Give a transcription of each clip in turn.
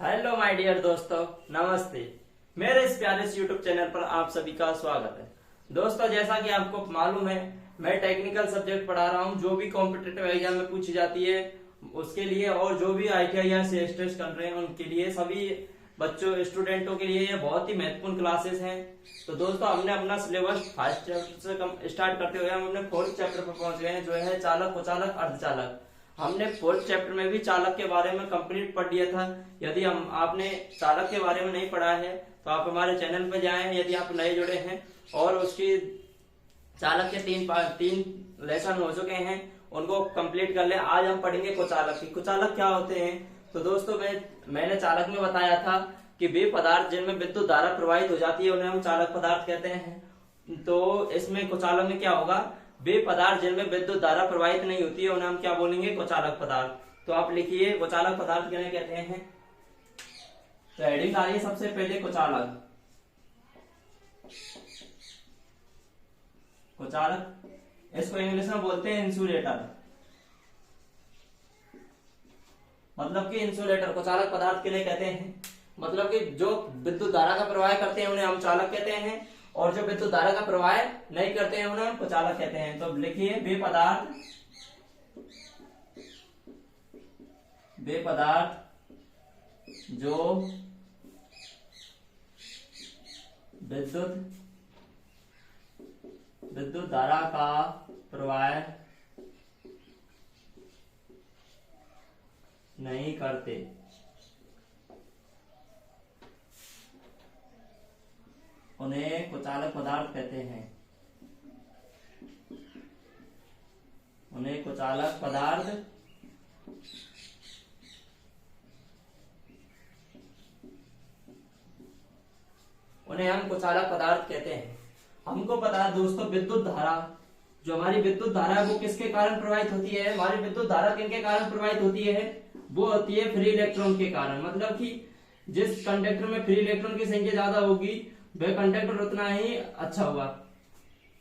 Hello my dear दोस्तों, नमस्ते। मेरे इस प्यारे से यूट्यूब चैनल पर आप सभी का स्वागत है। दोस्तों, जैसा कि आपको मालूम है, मैं टेक्निकल सब्जेक्ट पढ़ा रहा हूं। जो भी कॉम्पिटिटिव एग्जाम में पूछी जाती है उसके लिए, और जो भी ITI या CSTES कर रहे हैं उनके लिए, सभी बच्चों स्टूडेंटों के लिए ये बहुत ही महत्वपूर्ण क्लासेस हैं। तो दोस्तों, हमने अपना सिलेबस फर्स्ट चैप्टर से स्टार्ट करते हुए हम अपने फोर्थ चैप्टर पर पहुंच गए हैं, जो है चालक, कुचालक, अर्धचालक। हमने फोर्थ चैप्टर में भी चालक के बारे में कंप्लीट पढ़ लिया था। यदि हम आपने चालक के बारे में नहीं पढ़ा है तो आप हमारे चैनल पर जाएं, यदि आप नए जुड़े हैं। और उसकी चालक के तीन लेसन हो चुके हैं, उनको कंप्लीट कर ले। आज हम पढ़ेंगे कुचालक की। कुचालक क्या होते हैं? तो दोस्तों, मैंने चालक में बताया था कि वे पदार्थ जिनमें विद्युत धारा प्रवाहित हो जाती है उन्हें हम चालक पदार्थ कहते हैं। तो इसमें कुचालक में क्या होगा? वे पदार्थ जिनमें विद्युत धारा प्रवाहित नहीं होती है उन्हें हम क्या बोलेंगे? कुचालक पदार्थ। तो आप लिखिए, कुचालक पदार्थ किन्हें कहते हैं। तो हेडिंग आ रही है सबसे पहले कुचालक। कुचालक इसको इंग्लिश में बोलते हैं इंसुलेटर। मतलब कि इंसुलेटर कुचालक पदार्थ किन्हें कहते हैं? मतलब कि जो विद्युत धारा का प्रवाह करते हैं उन्हें हम चालक कहते हैं, और जो विद्युत धारा का प्रवाह नहीं करते हैं उन्हें हम कुचालक कहते हैं। तो लिखिए, वे पदार्थ जो विद्युत धारा का प्रवाह नहीं करते उन्हें कुचालक पदार्थ कहते हैं। उन्हें कुचालक पदार्थ उन्हें हम कुचालक पदार्थ कहते हैं। हमको पता है दोस्तों, विद्युत धारा, जो हमारी विद्युत धारा है वो किसके कारण प्रवाहित होती है? हमारी विद्युत धारा किनके कारण प्रवाहित होती है? वो होती है फ्री इलेक्ट्रॉन के कारण। मतलब कि जिस कंडक्टर में फ्री इलेक्ट्रॉन की संख्या ज्यादा होगी वह कंडक्टर उतना ही अच्छा होगा।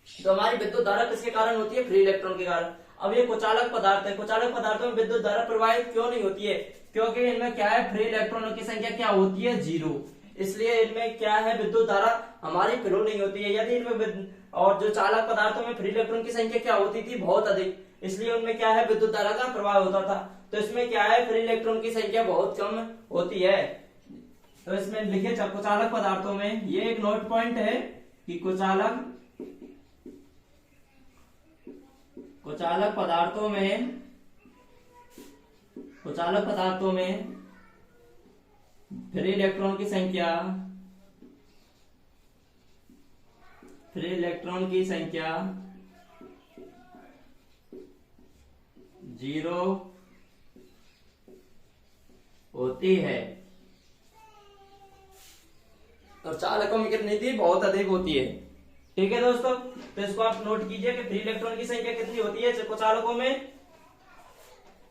तो हमारी विद्युत धारा किसके कारण होती है? फ्री इलेक्ट्रॉन के कारण। अब ये कुचालक पदार्थ है। कुचालक पदार्थों में विद्युत धारा प्रवाहित क्यों नहीं होती है? क्योंकि इनमें क्या है? फ्री इलेक्ट्रॉनों की संख्या क्या होती है? 0। इसलिए इनमें क्या है? विद्युत धारा हमारी फ्लो नहीं होती है। यदि इनमें और जो चालक पदार्थों में फ्री इलेक्ट्रॉन की संख्या क्या होती थी? बहुत अधिक। इसलिए उनमें क्या है? विद्युत धारा का प्रवाह होता था। तो इसमें क्या है? फ्री इलेक्ट्रॉन की संख्या बहुत कम होती है। तो इसमें लिखिए, कुचालक पदार्थों में ये एक नोट पॉइंट है कि कुचालक पदार्थों में फ्री इलेक्ट्रॉन की संख्या 0 होती है। तो चालकों में कितनी थी? बहुत अधिक होती है। ठीक है दोस्तों, तो इसको आप नोट कीजिए कि फ्री इलेक्ट्रॉन की संख्या कितनी होती है कुचालकों में।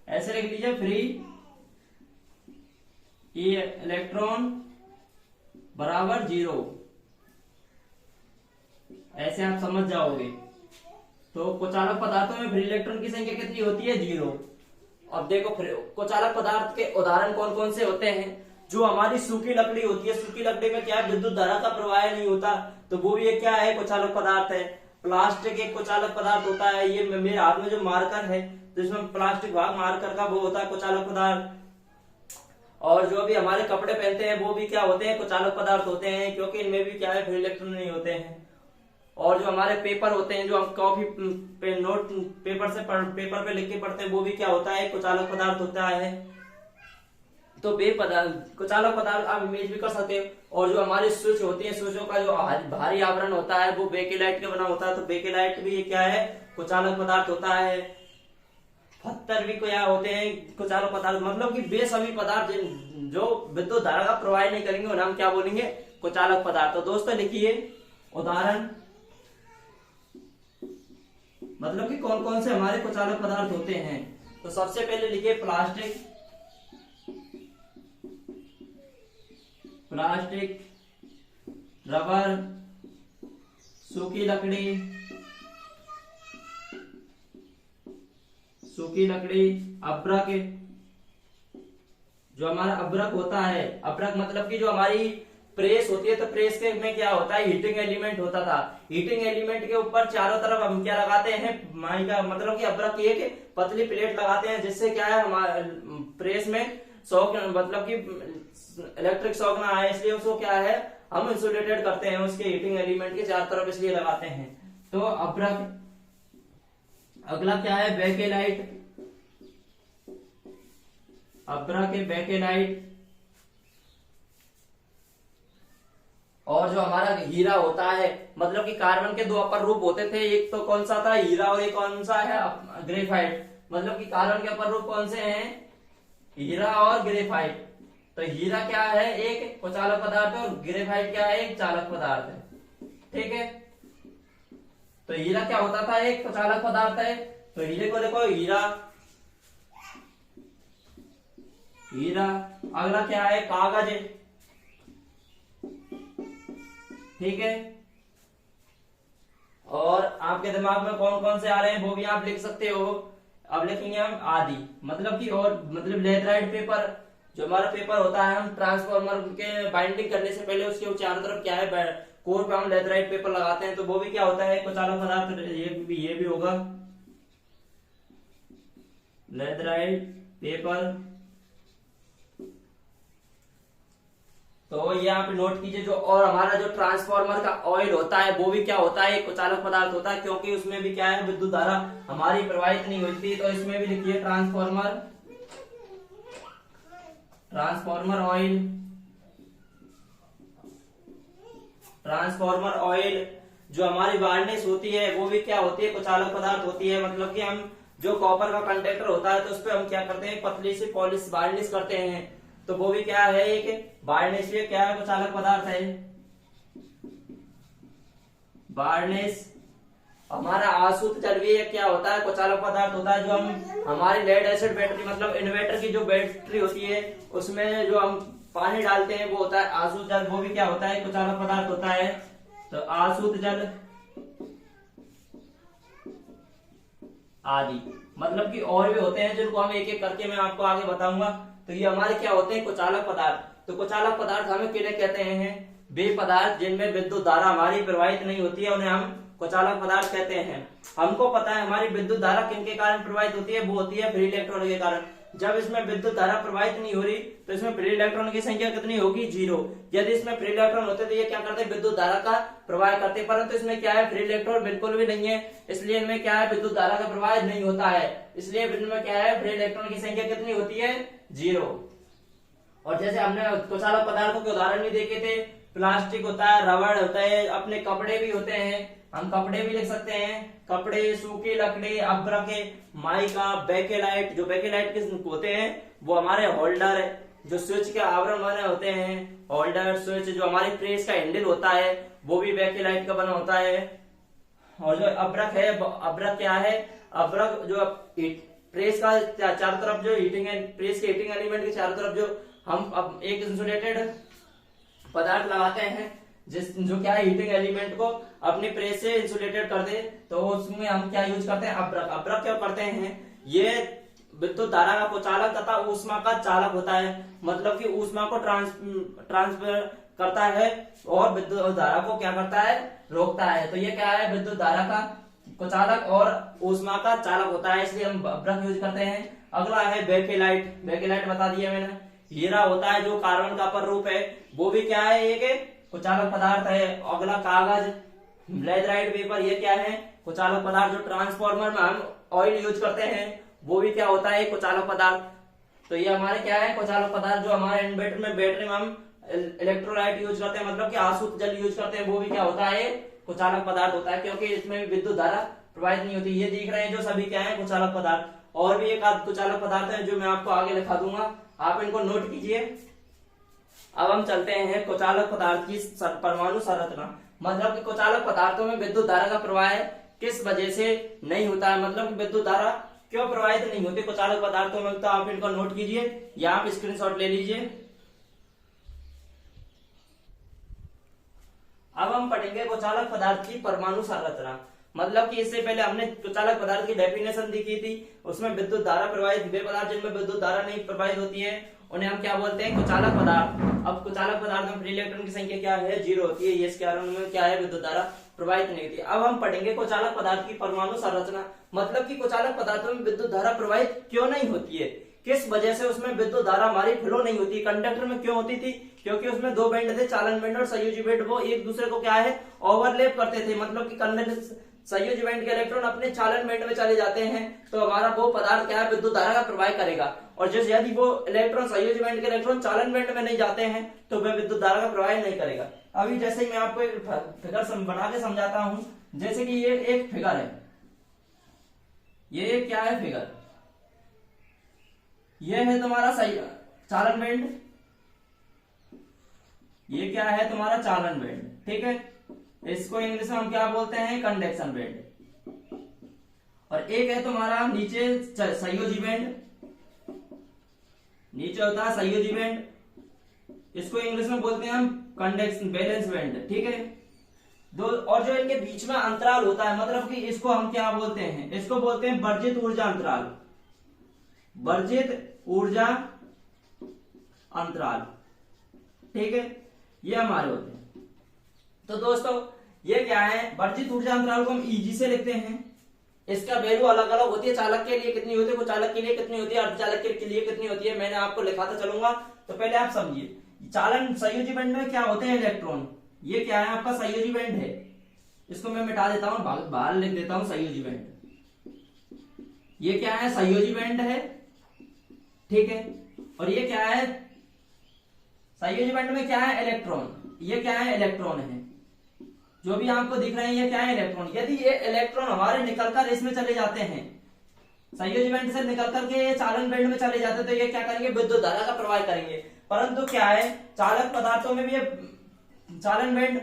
ऐसे लिख लीजिए, फ्री इलेक्ट्रॉन बराबर 0। ऐसे आप समझ जाओगे। तो कुचालक पदार्थों में फ्री इलेक्ट्रॉन की संख्या कितनी होती है? 0। अब देखो, कुचालक पदार्थ के उदाहरण कौन कौन से होते हैं? जो हमारी सूखी लकड़ी होती है, सूखी लकड़ी में क्या है? विद्युत धारा का प्रवाह नहीं होता, तो वो भी क्या है? कुचालक पदार्थ है। प्लास्टिक एक कुचालक पदार्थ होता है। ये मेरे हाथ में जो मार्कर है, तो इसमें प्लास्टिक भाग मार्कर का वो होता है कुचालक पदार्थ। और जो भी हमारे कपड़े पहनते हैं वो भी क्या होते हैं? कुचालक पदार्थ होते हैं, क्योंकि इनमें भी क्या है? फ्री इलेक्ट्रॉन नहीं होते हैं। और जो हमारे पेपर होते हैं, जो हम कॉपी पे नोट पेपर पे लिख के पढ़ते हैं, वो भी क्या होता है? कुचालक पदार्थ होता है। तो कुचालक पदार्थ आप इमेज भी कर सकते हो। और जो हमारे स्विच होती है, स्विचों का जो भारी आवरण होता है वो बेकेलाइट का बना होता है। तो बेकेलाइट भी क्या है? कुचालक पदार्थ होता है। पत्थर भी क्या होते हैं? कुचालक पदार्थ। मतलब कि वे सभी पदार्थ जो विद्युत धारा का प्रवाह नहीं करेंगे उन्हें हम क्या बोलेंगे? कुचालक पदार्थ। तो दोस्तों लिखिए उदाहरण, मतलब कि कौन कौन से हमारे कुचालक पदार्थ होते हैं। तो सबसे पहले लिखिए प्लास्टिक, रबर, सूखी लकड़ी, अब्रक, जो हमारा अब्रक होता है, अब्रक मतलब कि जो हमारी प्रेस होती है, तो प्रेस के में क्या होता है, हीटिंग एलिमेंट होता था। हीटिंग एलिमेंट के ऊपर चारों तरफ हम क्या लगाते हैं, माइका मतलब कि अब्रक की एक पतली प्लेट लगाते हैं, जिससे क्या है हमारे प्रेस में शॉक मतलब कि इलेक्ट्रिक शॉक ना आए, इसलिए उसको क्या है हम इंसुलेटेड करते हैं उसके हीटिंग एलिमेंट के चारों तरफ, इसलिए लगाते हैं। तो अब्रक, अगला क्या है बेकेलाइट, अब्रक है बेकेलाइट। और जो हमारा हीरा होता है, मतलब कि कार्बन के दो अपर रूप होते थे, एक तो कौन सा था हीरा और एक कौन सा है ग्रेफाइट। मतलब कि कार्बन के अपर रूप कौन से हैं, हीरा और ग्रेफाइट। तो हीरा क्या है, एक कुचालक पदार्थ है, और ग्रेफाइट क्या है, एक चालक पदार्थ है। ठीक है, तो हीरा क्या होता था, एक कुचालक पदार्थ है। तो हीरे को देखो हीरा, हीरा। अगला क्या है कागज है। ठीक है, और आपके दिमाग में कौन कौन से आ रहे हैं वो भी आप लिख सकते हो। अब लिखेंगे हम आदि, मतलब कि और मतलब लेथराइट पेपर, जो हमारा पेपर होता है, हम ट्रांसफार्मर के बाइंडिंग करने से पहले उसके चारों तरफ क्या है कोर पे हम लेथराइट पेपर लगाते हैं, तो वो भी क्या होता है कुचालक पदार्थ, ये भी होगा लेथराइट पेपर। तो ये आप नोट कीजिए। जो और हमारा जो ट्रांसफार्मर का ऑयल होता है वो भी क्या होता है, एक कुचालक पदार्थ होता है, क्योंकि उसमें भी क्या है विद्युत धारा हमारी प्रवाहित नहीं होती। तो इसमें भी लिखिए transformer, transformer oil, transformer oil. जो हमारी वार्निश होती है वो भी क्या होती है, कुचालक पदार्थ होती है। मतलब कि हम जो कॉपर का कंडक्टर होता है तो उस पर हम क्या करते हैं, पतली सी पॉलिश वार्निश करते हैं, तो वो भी क्या है एक वार्निश, क्या है कुचालक पदार्थ है वार्निश। हमारा आसूत जल भी क्या होता है, कुचालक पदार्थ होता है। जो हम हमारी लेड एसिड बैटरी, मतलब इन्वर्टर की जो बैटरी होती है, उसमें जो हम पानी डालते हैं वो होता है आसूत जल, वो भी क्या होता है कुचालक पदार्थ होता है। तो आसूत जल आदि, मतलब कि और भी होते हैं जिनको हम एक एक करके मैं आपको आगे बताऊंगा। तो ये हमारे क्या होते हैं कुचालक पदार्थ। तो कुचालक पदार्थ हमें किन्हें कहते हैं, वे पदार्थ जिनमें विद्युत धारा हमारी प्रवाहित नहीं होती है, उन्हें हम कुचालक पदार्थ कहते हैं। हमको पता है हमारी विद्युत धारा किनके कारण प्रवाहित होती है, वो होती है फ्री इलेक्ट्रॉन के कारण। जब इसमें विद्युत धारा प्रवाहित नहीं हो रही तो इसमें फ्री इलेक्ट्रॉन की संख्या कितनी होगी, 0। यदि इसमें फ्री इलेक्ट्रॉन होते तो ये क्या करते, विद्युत धारा का प्रवाह करते, परंतु इसमें क्या है फ्री इलेक्ट्रॉन बिल्कुल भी नहीं है, इसलिए इनमें क्या है विद्युत धारा का प्रवाह नहीं होता है। इसलिए इनमें क्या है फ्री इलेक्ट्रॉन की संख्या कितनी होती है, 0। और जैसे हमने कुचालक पदार्थों के उदाहरण भी देखे थे, प्लास्टिक होता है, रबड़ होता है, अपने कपड़े भी होते हैं, हम कपड़े भी लिख सकते हैं, कपड़े, सूखी लकड़ी, अब्रक, माइका, बेकेलाइट। जो बेकेलाइट के होते हैं वो हमारे होल्डर है, जो स्विच के आवरण बने होते हैं, होल्डर स्विच। जो हमारी प्रेस का हैंडल होता है वो भी बेकेलाइट का बना होता है। और जो अब्रक है, अब्रक क्या है, अब्रक जो प्रेस का चारों तरफ जो हीटिंग है, प्रेस के हीटिंग एलिमेंट के चारों तरफ जो हम अब एक इंसुलेटेड पदार्थ लगाते हैं, जो क्या है हीटिंग एलिमेंट को अपनी प्रेस से इंसुलेटेड कर दे, तो उसमें हम क्या यूज करते हैं, अब्रक। अब्रक क्या करते हैं, ये विद्युत धारा का कुचालक तथा ऊष्मा का चालक होता है। मतलब कि ऊष्मा को ट्रांसफर करता है और विद्युत धारा को क्या करता है, रोकता है। तो ये क्या है, विद्युत धारा का कुचालक और ऊष्मा का चालक होता है, इसलिए हम अब्रक यूज करते हैं। अगला है बेकेलाइट। बेकेलाइट बता दिया मैंने। हीरा होता है जो कार्बन का अपर रूप है, वो भी क्या है, एक कुचालक पदार्थ है। अगला कागज, लेथराइट पेपर, ये क्या है कुचालक पदार्थ। जो ट्रांसफार्मर में हम ऑयल यूज करते हैं वो भी क्या होता है, कुचालक पदार्थ। तो ये हमारे क्या है कुचालक पदार्थ। जो हमारे इन्वर्टर में बैटरी में हम इलेक्ट्रोलाइट यूज करते हैं, मतलब कि आसूत जल यूज करते हैं, वो भी क्या होता है, कुचालक पदार्थ होता है, क्योंकि इसमें भी विद्युत धारा प्रवाहित नहीं होती। ये दिख रहे हैं जो सभी क्या है कुचालक पदार्थ। और भी एक आध कुचालक पदार्थ है जो मैं आपको आगे लिखा दूंगा, आप इनको नोट कीजिए। अब हम चलते हैं कुचालक पदार्थ की परमाणु संरचना। मतलब कि कुचालक पदार्थों में विद्युत धारा का प्रवाह किस वजह से नहीं होता है, मतलब कि विद्युत धारा क्यों प्रवाहित नहीं होती कुचालक पदार्थों में, तो आप इनको नोट कीजिए या आप स्क्रीनशॉट ले लीजिए। अब हम पढ़ेंगे कुचालक पदार्थ की परमाणु संरचना। मतलब कि इससे पहले हमने कुचालक पदार्थ की डेफिनेशन दी थी, उसमें विद्युत धारा प्रवाहित, वे पदार्थ जिनमें विद्युत धारा नहीं प्रवाहित होती है उन्हें हम क्या बोलते हैं, कुचालक पदार्थ। अब कुचालक पदार्थ में फ्री इलेक्ट्रॉन की संख्या क्या है, 0 होती है, इसके कारण उनमें क्या है, विद्युत धारा प्रवाहित नहीं होती। अब हम पढ़ेंगे कुचालक पदार्थ की परमाणु संरचना, मतलब कि कुचालक पदार्थों में विद्युत धारा प्रवाहित क्यों नहीं होती है, किस वजह से उसमें विद्युत धारा हमारी फ्लो नहीं होती। कंडक्टर में क्यों होती थी, क्योंकि उसमें दो बैंड थे, चालन बैंड और संयोजी बैंड, वो एक दूसरे को क्या है, ओवरलैप करते थे। मतलब कि कंडक्टर संयोजी बैंड के इलेक्ट्रॉन अपने चालन बैंड में चले जाते हैं तो हमारा वो पदार्थ क्या है, विद्युत धारा का प्रवाह करेगा। और जैसे यदि वो इलेक्ट्रॉन संयोजी बैंड के इलेक्ट्रॉन चालन बैंड में नहीं जाते हैं तो वह विद्युत धारा का प्रवाह नहीं करेगा। अभी जैसे ही मैं आपको एक फिगर बना के समझाता हूं, जैसे कि ये एक फिगर है, ये क्या है फिगर, ये है तुम्हारा चालन बैंड, ये क्या है तुम्हारा चालन बैंड, ठीक है। इसको इंग्लिश में हम क्या बोलते हैं, कंडक्शन बैंड। और एक है तुम्हारा नीचे संयोजी बैंड, नीचे होता है संयोजी बैंड, इसको इंग्लिश में बोलते हैं हम कंडक्शन बैलेंस बैंड, ठीक है। दो और जो इनके बीच में अंतराल होता है, मतलब कि इसको हम क्या बोलते हैं, इसको बोलते हैं वर्जित ऊर्जा अंतराल, वर्जित ऊर्जा अंतराल, ठीक है, ये हमारे होते हैं। तो दोस्तों ये क्या है, वर्जित ऊर्जा अंतराल को हम ईजी से लिखते हैं, इसका वैल्यू अलग अलग होती है, चालक के लिए कितनी होती है, कुचालक के लिए कितनी होती है, अर्धचालक के लिए कितनी होती है, मैंने आपको लिखाता चलूंगा। तो पहले आप समझिए, चालन संयोजी बैंड में क्या होते हैं, इलेक्ट्रॉन, ये क्या है आपका संयोजी बैंड है, इसको मैं मिटा देता हूं, बाहर लिख देता हूं संयोजी बैंड, ये क्या है, संयोजी बैंड है, ठीक है। और ये क्या है, संयोजी बैंड में क्या है, इलेक्ट्रॉन, ये क्या है, इलेक्ट्रॉन है, जो भी आपको दिख रहे हैं ये क्या है, इलेक्ट्रॉन। यदि ये इलेक्ट्रॉन हमारे निकलकर इसमें चले जाते हैं, संयोजी बैंड से निकलकर के ये चालन बैंड में चले जाते हैं, तो ये क्या करेंगे, विद्युत धारा का प्रवाह करेंगे। परंतु क्या है, चालक पदार्थों में भी ये चालन बैंड,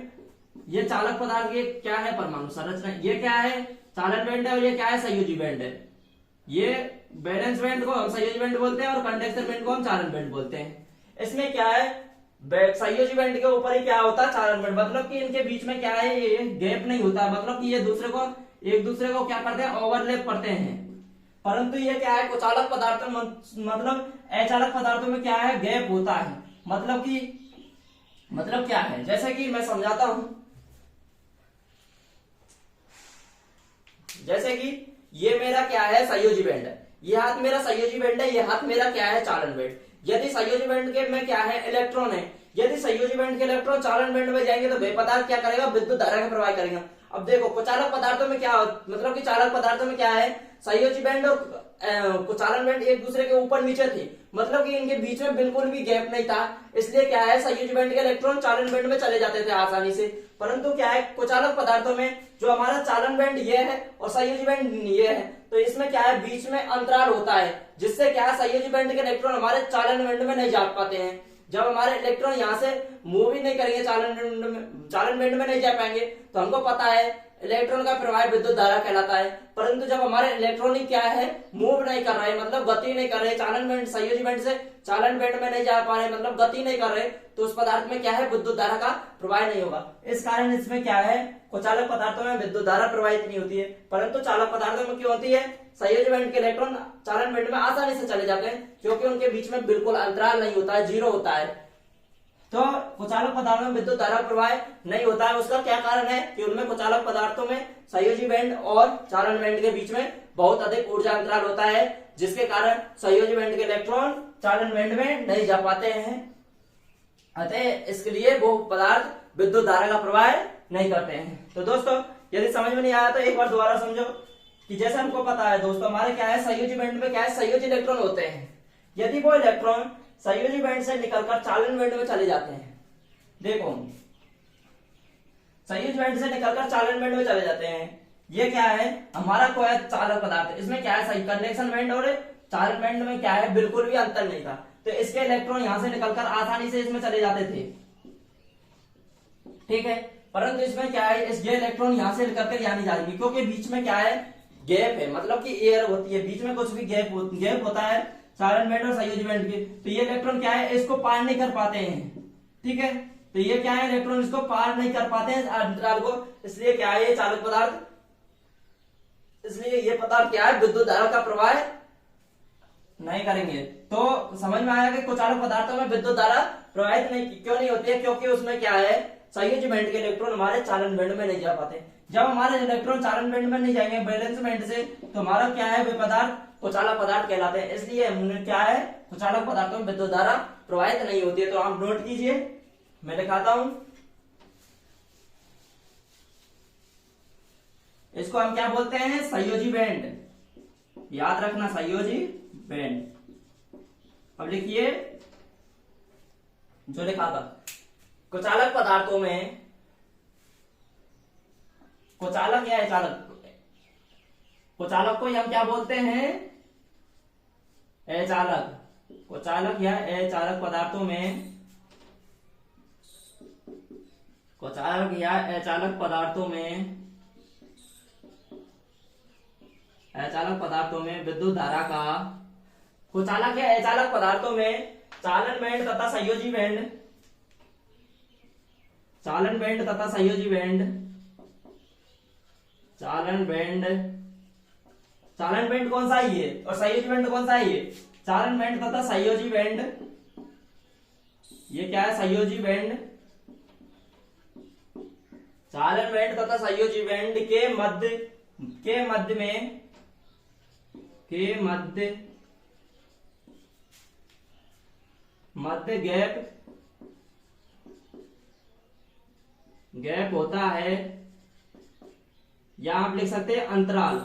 ये चालक पदार्थ ये क्या है, परमाणु संरचना, ये क्या है, चालन बैंड है, और ये क्या है, संयोजी बैंड है। ये बैलेंस बैंड को हम संयोजी बैंड बोलते हैं और कंडक्शन बैंड को हम चालन बैंड बोलते हैं। इसमें क्या है, संयोजी बैंड के ऊपर ही क्या होता है, चालन बैंड, मतलब कि इनके बीच में क्या है, ये गैप नहीं होता, मतलब कि ये एक दूसरे को क्या करते हैं, ओवरलैप करते हैं। परंतु ये क्या है, कुचालक पदार्थों मतलब अचालक पदार्थों में क्या है, गैप होता है। मतलब क्या है, जैसे कि मैं समझाता हूं, जैसे कि ये मेरा क्या है, संयोजी बैंड है, ये हाथ मेरा संयोजी बैंड है, ये हाथ मेरा क्या है, चालन बैंड। यदि संयोजी बैंड के में क्या है, इलेक्ट्रॉन है, यदि संयोजी बैंड के इलेक्ट्रॉन चालन बैंड में जाएंगे तो वे पदार्थ क्या करेगा, विद्युत धारा का प्रवाह करेगा। अब देखो कुचालक पदार्थों में क्या, मतलब कि चालक पदार्थों में क्या है, संयोजी बैंड और कुचालन बैंड एक दूसरे के ऊपर नीचे थे, मतलब कि इनके बीच में बिल्कुल भी गैप नहीं था, इसलिए क्या है, संयोजी बैंड के इलेक्ट्रॉन चालन बैंड में चले जाते थे आसानी से। परंतु क्या है, कुचालक पदार्थों में जो हमारा चालन बैंड ये है और संयोजी बैंड ये है, तो इसमें क्या है, बीच में अंतराल होता है, जिससे क्या है, संयोजी बैंड के इलेक्ट्रॉन हमारे चालन बैंड में नहीं जा पाते हैं। जब हमारे इलेक्ट्रॉन यहाँ से मूव ही नहीं करेंगे, चालन बैंड में नहीं जा पाएंगे, तो हमको पता है इलेक्ट्रॉन का प्रवाह विद्युत धारा कहलाता है। परंतु जब हमारे इलेक्ट्रॉन ही क्या है, मूव नहीं कर रहे, मतलब गति नहीं कर रहे, चालन बैंड संयोजी बैंड से चालन बैंड में नहीं जा पा रहे, मतलब गति नहीं कर रहे, तो उस पदार्थ में क्या है, विद्युत धारा का प्रवाह नहीं होगा। इस कारण इसमें क्या है, कुचालक पदार्थों में विद्युत धारा प्रवाहित नहीं होती है। परंतु चालक पदार्थों में क्यों होती है, संयोजी बैंड के इलेक्ट्रॉन चालन बैंड में आसानी से चले जाते हैं, क्योंकि उनके बीच में बिल्कुल अंतराल नहीं होता है, 0 होता है। तो कुचालक पदार्थों में विद्युत धारा प्रवाह नहीं होता है। उसका क्या कारण है कि उनमें कुचालक पदार्थों में संयोजी बैंड और चालन बैंड के बीच में बहुत अधिक ऊर्जा अंतराल होता है, जिसके कारण संयोजी बैंड के इलेक्ट्रॉन चालन बैंड में नहीं जा पाते हैं, अतः इसके लिए वो पदार्थ विद्युत धारा का प्रवाह नहीं करते हैं। तो दोस्तों यदि समझ में नहीं आया तो एक बार दोबारा समझो कि जैसे हमको पता है दोस्तों, हमारे क्या है, संयोजी बैंड में क्या है, संयोजी इलेक्ट्रॉन होते हैं। यदि वो इलेक्ट्रॉन संयोजी बैंड से निकलकर चालन बैंड में चले जाते हैं, देखो संयोजी बैंड से निकलकर चालन बैंड में चले जाते हैं, ये क्या है, हमारा कोई चालक पदार्थ, इसमें क्या है, कंडक्शन बैंड और चालन बैंड में क्या है, बिल्कुल भी अंतर नहीं था, तो इसके इलेक्ट्रॉन यहां से निकलकर आसानी से इसमें चले जाते थे, ठीक है। परंतु इसमें क्या है, इस ये इलेक्ट्रॉन यहां से निकलकर यहां नहीं जाएंगे, क्योंकि बीच में क्या है, गैप है, मतलब कि एयर होती है, बीच में कुछ भी गैप होता है चालन बैंड और संयोजी बैंड के, तो ये इलेक्ट्रॉन क्या है, इसको पार नहीं कर पाते हैं, ठीक है। तो ये क्या है, इलेक्ट्रॉन इसको पार नहीं कर पाते हैं अंतराल को, इसलिए क्या है, ये चालक पदार्थ इसलिए ये पदार्थ क्या है, विद्युत धारा का प्रवाह नहीं करेंगे। तो समझ में आया कि कुचालक पदार्थों में विद्युत धारा प्रवाहित नहीं क्यों नहीं होती है, क्योंकि उसमें क्या है, संयोजी बैंड के इलेक्ट्रॉन हमारे चालन बैंड में नहीं जा पाते। जब हमारे इलेक्ट्रॉन चालन बैंड में नहीं जाएंगे वैलेंस बैंड से, तो हमारा क्या है, वे पदार्थ कुचालक पदार्थ कहलाते हैं। इसलिए हमने क्या है, कुचालक पदार्थों में विद्युत धारा प्रवाहित नहीं होती है। तो आप नोट कीजिए, मैं दिखाता हूं। इसको हम क्या बोलते हैं, संयोजी बैंड। याद रखना, संयोजी बैंड। अब लिखिए जो लिखा था, कुचालक पदार्थों में, कुचालक या अचालक, कुचालक को हम क्या बोलते हैं, अचालक। कुचालक या अचालक पदार्थों में, कुचालक या अचालक पदार्थों में, अचालक पदार्थों में विद्युत धारा का, कुचालक या अचालक पदार्थों में चालन बैंड तथा संयोजी बैंड, चालन बैंड तथा संयोजी बैंड, चालन बैंड, चालन बैंड कौन सा है ये, और संयोजी बैंड कौन सा है ये, चालन बैंड तथा संयोजी बैंड। ये क्या है, संयोजी बैंड। चालन बैंड तथा संयोजी बैंड के मध्य में, के मध्य गैप होता है, या आप लिख सकते हैं अंतराल।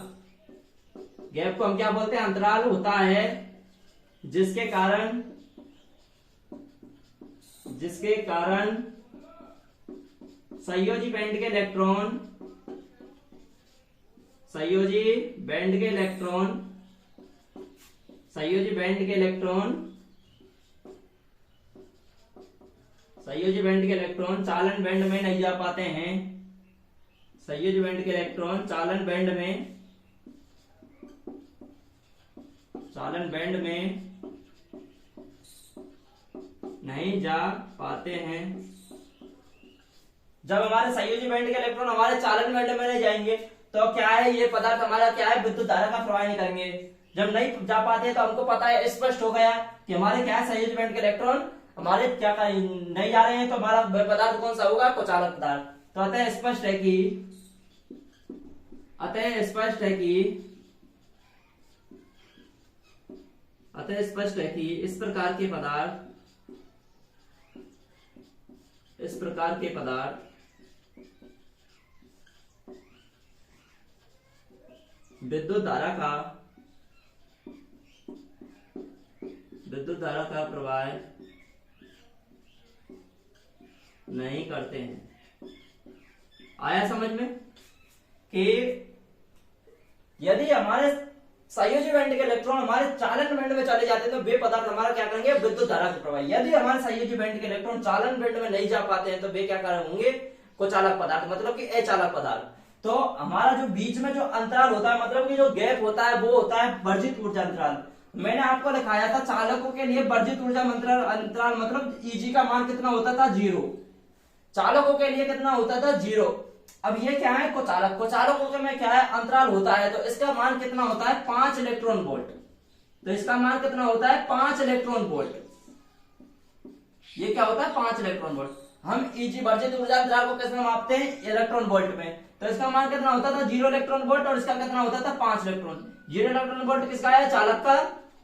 गैप को हम क्या बोलते हैं, अंतराल होता है, जिसके कारण संयोजी बैंड के इलेक्ट्रॉन, संयोजी बैंड के इलेक्ट्रॉन, संयोजी बैंड के इलेक्ट्रॉन, संयोजी बैंड के इलेक्ट्रॉन चालन बैंड में नहीं जा पाते हैं। संयोजी बैंड के इलेक्ट्रॉन चालन बैंड में, चालन बैंड में नहीं जा पाते हैं। जब हमारे संयोजी बैंड के इलेक्ट्रॉन हमारे चालन बैंड में नहीं जाएंगे, तो क्या है, ये पदार्थ हमारा क्या है, विद्युत धारा का प्रवाह नहीं करेंगे। जब नहीं जा पाते तो हमको पता है, स्पष्ट हो गया कि हमारे क्या है, संयोजी बैंड के इलेक्ट्रॉन हमारे क्या नहीं जा रहे हैं, तो हमारा पदार्थ कौन सा होगा, कुचालक पदार्थ। तो अतः स्पष्ट है कि, अतः स्पष्ट है कि इस प्रकार के पदार्थ विद्युत धारा का प्रवाह नहीं करते हैं। आया समझ में कि यदि हमारे संयोजी बैंड के इलेक्ट्रॉन हमारे चालन बैंड में चले जाते हैं, तो वे पदार्थ हमारा क्या करेंगे, विद्युत धारा का प्रवाह। यदि हमारे संयोजी बैंड के इलेक्ट्रॉन चालन बैंड में नहीं जा पाते हैं, तो वे क्या होंगे, कुचालक पदार्थ, मतलब कि अचालक पदार्थ। तो हमारा जो बीच में जो अंतराल होता है, मतलब कि जो गैप होता है, वो होता है वर्जित ऊर्जा अंतराल। मैंने आपको दिखाया था चालकों के लिए वर्जित ऊर्जा अंतराल मतलब Eg का मान कितना होता था, 0। चालकों के लिए कितना होता था, 0। अब ये क्या है, कुचालक, कुचालकों में क्या है, अंतराल होता है, तो इसका मान कितना होता है, 5 इलेक्ट्रॉन वोल्ट। तो इसका मान कितना होता है, 5 इलेक्ट्रॉन वोल्ट। ये क्या होता है, 5 इलेक्ट्रॉन वोल्ट। हम Eg वर्जित ऊर्जा अंतराल को किसमें मापते हैं, इलेक्ट्रॉन वोल्ट में। तो इसका मान कितना होता था, 0 इलेक्ट्रॉन वोल्ट, और इसका कितना होता था, 5 इलेक्ट्रॉन। 0 इलेक्ट्रॉन वोल्ट किसका है, चालक का,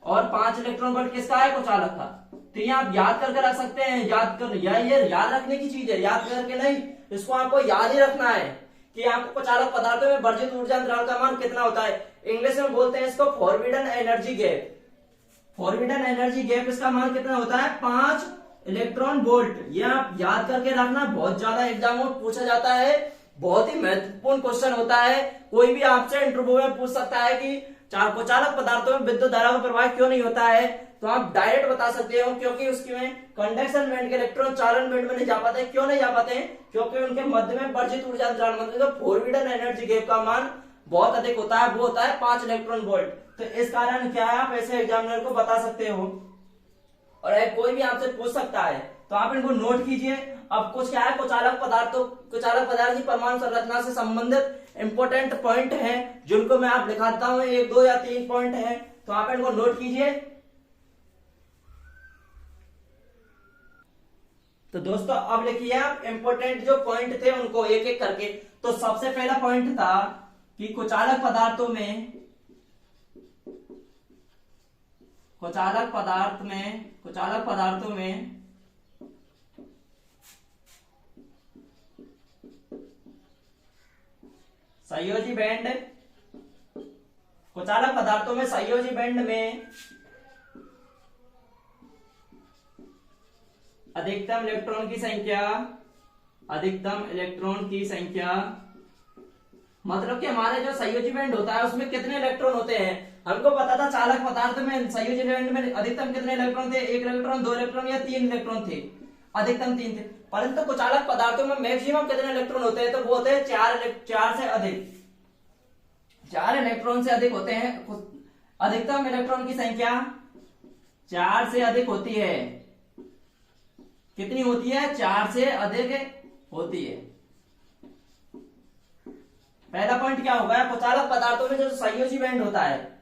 और 5 इलेक्ट्रॉन वोल्ट किसका है, कुचालक का। तो ये आप याद करके रख सकते हैं, ये याद रखने की चीज है, याद करके नहीं, इसको आपको याद ही रखना है कि आपको कुचालक पदार्थों में वर्जित ऊर्जा अंतराल का मान कितना होता है। इंग्लिश में बोलते हैं इसको forbidden energy gap. Forbidden energy gap, इसका मान कितना होता है, 5 इलेक्ट्रॉन वोल्ट। ये आप याद करके रखना, बहुत ज्यादा एग्जाम में पूछा जाता है, बहुत ही महत्वपूर्ण क्वेश्चन होता है। कोई भी आपसे इंटरव्यू में पूछ सकता है कि कुचालक पदार्थों में विद्युत धारा का प्रवाह क्यों नहीं होता है, तो आप डायरेक्ट बता सकते हो, क्योंकि उसके में कंडक्शन बैंड के इलेक्ट्रॉन चालन बैंड में नहीं जा पाते। क्यों नहीं जा पाते हैं, क्योंकि उनके मध्य में वर्जित ऊर्जा अंतराल, मतलब फॉरबिडन एनर्जी गैप का मान बहुत अधिक होता है, वो होता है 5 इलेक्ट्रॉन वोल्ट। तो इस कारण क्या है, आप ऐसे एग्जामिनर को बता सकते हो, और कोई भी आपसे पूछ सकता है, तो आप इनको नोट कीजिए। अब कुछ क्या है, कुचालक पदार्थ की परमाणु संरचना से संबंधित इंपॉर्टेंट पॉइंट हैं जिनको मैं आप लिखाता हूं, 1 2 या 3 पॉइंट हैं, तो आप इनको नोट कीजिए। तो दोस्तों अब लिखिए आप इंपॉर्टेंट जो पॉइंट थे उनको एक एक करके। तो सबसे पहला पॉइंट था कि कुचालक पदार्थों में संयोजी बैंड में अधिकतम इलेक्ट्रॉन की संख्या, मतलब कि हमारे जो संयोजी बैंड होता है उसमें कितने इलेक्ट्रॉन होते हैं। हमको पता था चालक पदार्थ में संयोजी बैंड में अधिकतम कितने इलेक्ट्रॉन थे, 1 इलेक्ट्रॉन, 2 इलेक्ट्रॉन या 3 इलेक्ट्रॉन थे, अधिकतम 3 थे। परंतु कुचालक पदार्थों में मैक्सिमम कितने इलेक्ट्रॉन होते हैं, तो वो होते हैं 4 से अधिक, 4 इलेक्ट्रॉन से अधिक होते हैं। अधिकतम इलेक्ट्रॉन की संख्या 4 से अधिक होती है। कितनी होती है, 4 से अधिक होती है। पहला पॉइंट क्या होगा, कुचालक पदार्थों में जो संयोजी बैंड होता है,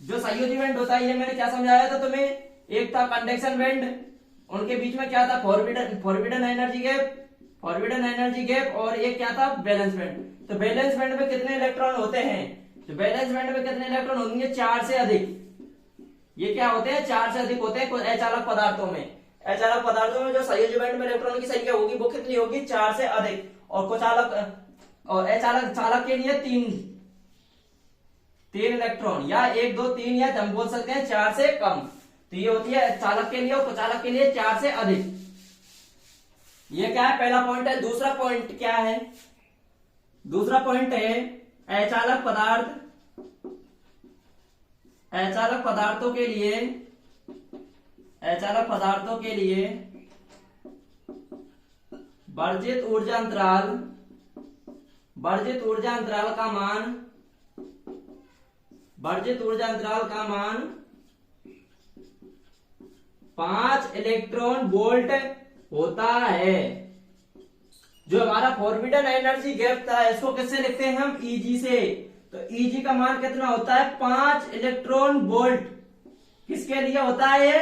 ये मैंने क्या समझाया था तुम्हें, एक था कंडक्शन बैंड, उनके बीच में क्या था, फॉरबिडन एनर्जी गैप, और एक क्या था, बैलेंस बैंड। तो बैलेंस बैंड में कितने इलेक्ट्रॉन होते हैं, तो बैलेंस बैंड में कितने इलेक्ट्रॉन होंगे, 4 से अधिक। ये क्या होते हैं, 4 से अधिक होते हैं अचालक पदार्थों में। अचालक पदार्थों में जो संयोजी बैंड में इलेक्ट्रॉन की संख्या होगी वो कितनी होगी, 4 से अधिक। और कुचालक और चालक के लिए 3 इलेक्ट्रॉन, या 1 2 3, या हम बोल सकते हैं 4 से कम। तो ये होती है चालक के लिए, और कुचालक के लिए 4 से अधिक। ये क्या है, पहला पॉइंट है। दूसरा पॉइंट क्या है, दूसरा पॉइंट है अचालक पदार्थों के लिए वर्जित ऊर्जा अंतराल का मान 5 इलेक्ट्रॉन वोल्ट होता है। जो हमारा फॉरबिडन एनर्जी गैप था, इसको किससे लिखते हैं हम, Eg से। तो Eg का मान कितना होता है, 5 इलेक्ट्रॉन वोल्ट। किसके लिए होता है ये,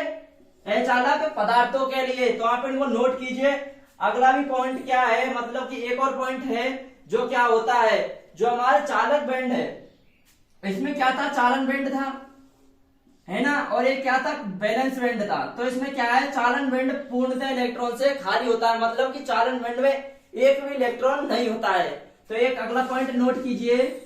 अचालक पदार्थों के लिए। तो आप इनको नोट कीजिए। अगला भी पॉइंट क्या है, मतलब कि एक और पॉइंट है जो क्या होता है, जो हमारा चालक बैंड है, इसमें क्या था, चालन बैंड था, है ना, और एक क्या था, बैलेंस बैंड था। तो इसमें क्या है, चालन बैंड पूर्णतः इलेक्ट्रॉन से खाली होता है, मतलब कि चालन बैंड में एक भी इलेक्ट्रॉन नहीं होता है। तो एक अगला पॉइंट नोट कीजिए।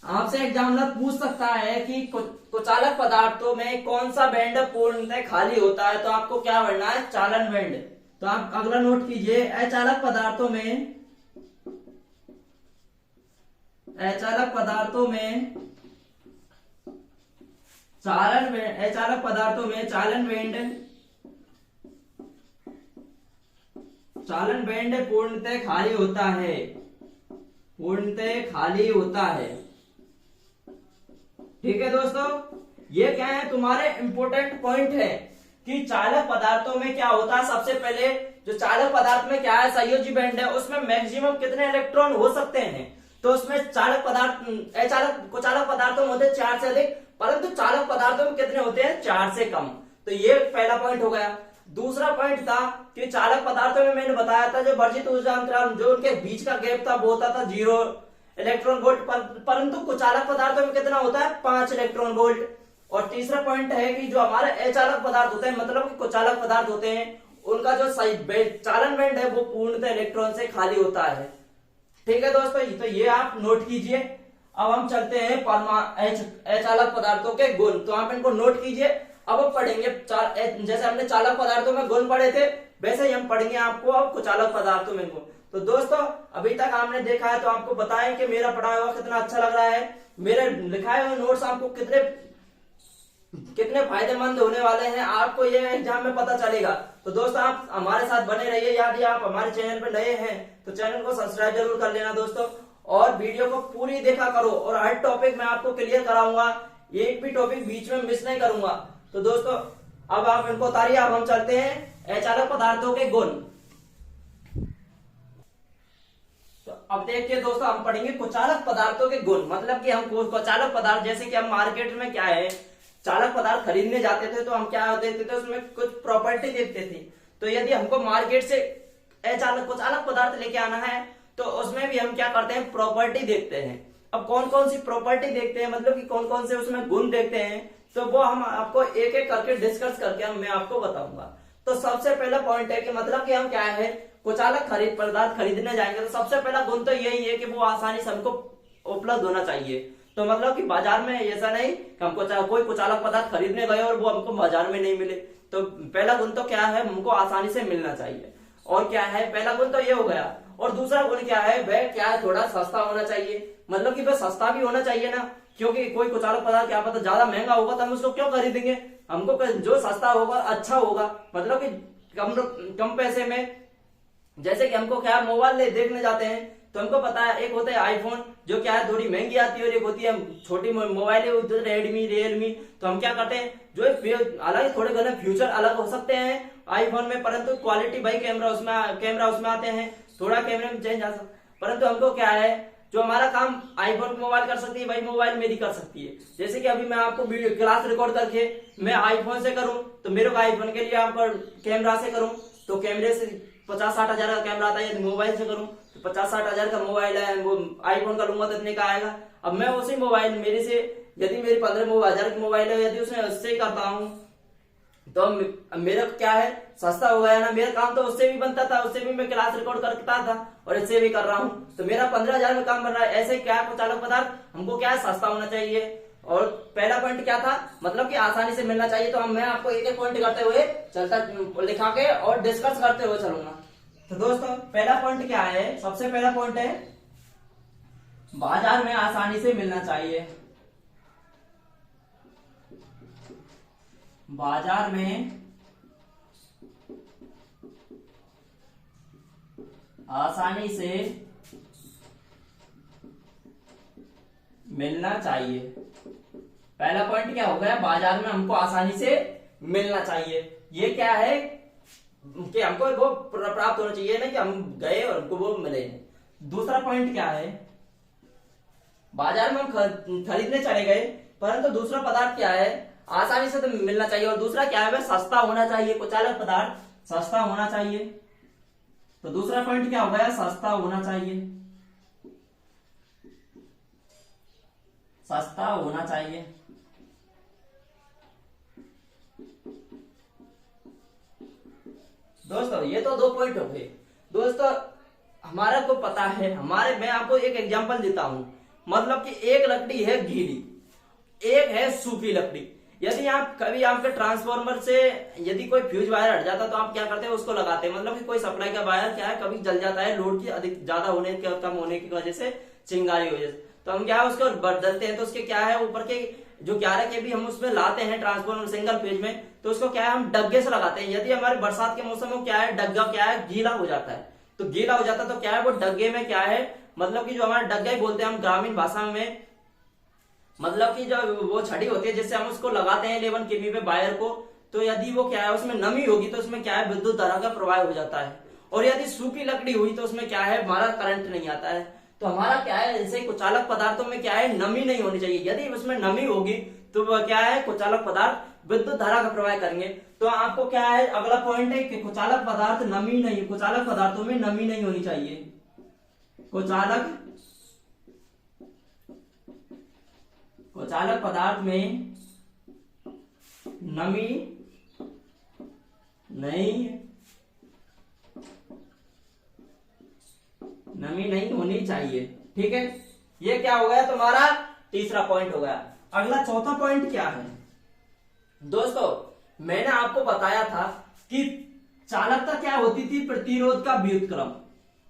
आपसे एग्जामिनर पूछ सकता है कि कुचालक पदार्थों में कौन सा बैंड पूर्णतः खाली होता है, तो आपको क्या पढ़ना है, चालन बैंड। तो आप अगला नोट कीजिए, अचालक पदार्थों में चालन बैंड पूर्णतः खाली होता है। ठीक है दोस्तों, ये क्या है, तुम्हारे इंपोर्टेंट पॉइंट है कि चालक पदार्थों में क्या होता है। सबसे पहले जो चालक पदार्थ में क्या है, संयोजी बैंड है, उसमें मैक्सिमम कितने इलेक्ट्रॉन हो सकते हैं। तो उसमें कुचालक पदार्थों में होते हैं 4 से अधिक, परंतु चालक पदार्थों में कितने होते हैं, 4 से कम। तो ये पहला पॉइंट हो गया। दूसरा पॉइंट था कि चालक पदार्थों में मैंने बताया था जो वर्जित ऊर्जा अंतराल, जो उनके बीच का गैप था, वो होता था 0 इलेक्ट्रॉन वोल्ट, परंतु कुचालक पदार्थों में कितना होता है, 5 इलेक्ट्रॉन वोल्ट। और तीसरा पॉइंट है कि जो हमारे अचालक पदार्थ होते हैं, मतलब कि कुचालक पदार्थ होते हैं, उनका जो चालन बैंड है वो पूर्णतः इलेक्ट्रॉन से खाली होता है। ठीक है दोस्तों, तो ये आप नोट कीजिए। अब हम चलते हैं अचालक पदार्थों के गुण। तो आप इनको नोट कीजिए। अब हम पढ़ेंगे जैसे हमने चालक पदार्थों में गुण पढ़े थे, वैसे ही हम पढ़ेंगे आपको अब कुचालक पदार्थों में गुण। तो दोस्तों अभी तक आपने देखा है, तो आपको बताएं कि मेरा पढ़ाया हुआ कितना अच्छा लग रहा है, मेरे लिखाए हुए नोट्स आपको कितने फायदेमंद होने वाले हैं, आपको ये एग्जाम में पता चलेगा। तो दोस्तों आप हमारे साथ बने रहिए। यदि आप हमारे चैनल पर नए हैं तो चैनल को सब्सक्राइब जरूर कर लेना दोस्तों, और वीडियो को पूरी देखा करो, और हर टॉपिक मैं आपको क्लियर कराऊंगा, एक भी टॉपिक बीच में मिस नहीं करूंगा। तो दोस्तों अब आप इनको उतारिए। अब हम चलते हैं अचालक पदार्थों के गुण। तो अब देखिए दोस्तों, हम पढ़ेंगे कुचालक पदार्थों के गुण। मतलब कि हम कुचालक पदार्थ, जैसे कि हम मार्केट में क्या है, चालक पदार्थ खरीदने जाते थे तो हम क्या देखते थे, उसमें कुछ प्रॉपर्टी देखते थे। तो यदि हमको मार्केट से अचालक कुचालक पदार्थ लेके आना है तो उसमें भी हम क्या करते हैं, प्रॉपर्टी देखते हैं। अब कौन कौन सी प्रॉपर्टी देखते हैं, मतलब कि कौन कौन से उसमें गुण देखते हैं, तो वो हम आपको एक एक करके डिस्कस करके मैं आपको बताऊंगा। तो सबसे पहला पॉइंट है कि मतलब कि हम क्या है, कुचालक पदार्थ खरीदने जाएंगे तो सबसे पहला गुण तो यही है कि वो आसानी से हमको उपलब्ध होना चाहिए। तो मतलब कि बाजार में ऐसा नहीं कि हमको कोई कुचालक पदार्थ खरीदने गए और वो हमको बाजार में नहीं मिले। तो पहला गुण तो क्या है, हमको आसानी से मिलना चाहिए। और क्या है, पहला गुण तो ये हो गया। और दूसरा गुण क्या है, वह क्या है, थोड़ा सस्ता होना चाहिए। मतलब कि वह सस्ता भी होना चाहिए ना, क्योंकि कोई कुचालक पदार्थ क्या पता ज्यादा महंगा होगा तो हम उसको क्यों खरीदेंगे। हमको जो सस्ता होगा अच्छा होगा, मतलब कि कम पैसे में। जैसे कि हमको क्या मोबाइल देखने जाते हैं तो हमको पता है, एक होता है आईफोन जो क्या है थोड़ी महंगी आती है, और एक होती है छोटी मोबाइल है रेडमी रियलमी। तो हम क्या करते हैं, जो अलग थोड़े घने फ्यूचर अलग हो सकते हैं आईफोन में, परंतु क्वालिटी भाई कैमरा उसमें आते हैं, थोड़ा कैमरे में चेंज आ सकता। परंतु हमको क्या है, जो हमारा काम आईफोन मोबाइल कर सकती है वही मोबाइल मेरी कर सकती है। जैसे कि अभी मैं आपको क्लास रिकॉर्ड करके मैं आईफोन से करूं तो मेरे को आईफोन के लिए आपको कैमरा से करूं तो कैमरे से 50-60 हजार का कैमरा आता है। यदि मोबाइल से करूं तो 50-60 हजार का मोबाइल है, वो आईफोन का लूंगा तो इतने का आएगा। अब मैं उसी मोबाइल मेरे से, यदि मेरी 15 हजार की मोबाइल है, यदि उसमें उससे करता हूँ तो मेरा क्या है, सस्ता हो गया ना। मेरा काम तो उससे भी बनता था, उससे भी मैं क्लास रिकॉर्ड करता था और इससे भी कर रहा हूँ, तो मेरा 15 हजार में काम बन रहा है। ऐसे क्या है, कुचालक पदार्थ हमको क्या है, सस्ता होना चाहिए। और पहला पॉइंट क्या था, मतलब कि आसानी से मिलना चाहिए। तो मैं आपको एक एक पॉइंट करते हुए चलता लिखा के और डिस्कस करते हुए चलूंगा। तो दोस्तों पहला पॉइंट क्या है, सबसे पहला पॉइंट है बाजार में आसानी से मिलना चाहिए। बाजार में आसानी से मिलना चाहिए। पहला पॉइंट क्या हो गया, बाजार में हमको आसानी से मिलना चाहिए। ये क्या है कि हमको वो प्राप्त होना चाहिए ना, कि हम गए और हमको वो मिले। दूसरा पॉइंट क्या है, बाजार में हम खरीदने चले गए परंतु दूसरा पदार्थ क्या है, आसानी से तो मिलना चाहिए। और दूसरा क्या है, सस्ता होना चाहिए। कुचालक पदार्थ सस्ता होना चाहिए। तो दूसरा पॉइंट क्या हो गया, सस्ता होना चाहिए। सस्ता होना चाहिए। दोस्तों ये तो 2 पॉइंट हो गए। दोस्तों हमारा को पता है, मैं आपको एक एग्जांपल देता हूं। मतलब कि एक लकड़ी है गीली, एक है सूखी लकड़ी। यदि आप कभी आपके ट्रांसफार्मर से यदि कोई फ्यूज वायर हट जाता तो आप क्या करते हैं, उसको लगाते हैं। मतलब कि कोई सप्लाई का वायर क्या है, कभी जल जाता है लोड की अधिक ज्यादा होने के कम होने की वजह से, चिंगारी की वजह से, तो हम क्या है उसको बदलते हैं। तो उसके क्या है, ऊपर के जो 11 kV हम उसमें लाते हैं ट्रांसफार्मर सिंगल फेज में, तो उसको क्या है हम डग्गे से लगाते हैं। यदि हमारे बरसात के मौसम में क्या है, डग्गा क्या है गीला हो जाता है, तो गीला हो जाता है तो क्या है वो डग्गे में क्या है, मतलब कि जो हमारा डग्गा ही बोलते हैं हम ग्रामीण भाषा में, मतलब कि जो वो छड़ी होती है जिससे हम उसको लगाते हैं 11 kV पे वायर को, तो यदि वो क्या है उसमें नमी होगी तो उसमें क्या है विद्युत धारा का प्रवाह हो जाता है। और यदि सूखी लकड़ी हुई तो उसमें क्या है हमारा करंट नहीं आता है। तो हमारा क्या है, ऐसे कुचालक पदार्थों में क्या है, नमी नहीं होनी चाहिए। यदि उसमें नमी होगी तो वह क्या है, कुचालक पदार्थ विद्युत धारा का प्रवाह करेंगे। तो आपको क्या है, अगला पॉइंट है कि कुचालक पदार्थ नमी नहीं, कुचालक पदार्थों में नमी नहीं होनी चाहिए। कुचालक पदार्थ में नमी नहीं होनी चाहिए। ठीक है, ये क्या हो गया तुम्हारा तीसरा पॉइंट हो गया। अगला चौथा पॉइंट क्या है दोस्तों, मैंने आपको बताया था कि चालकता क्या होती थी, प्रतिरोध का व्युत्क्रम।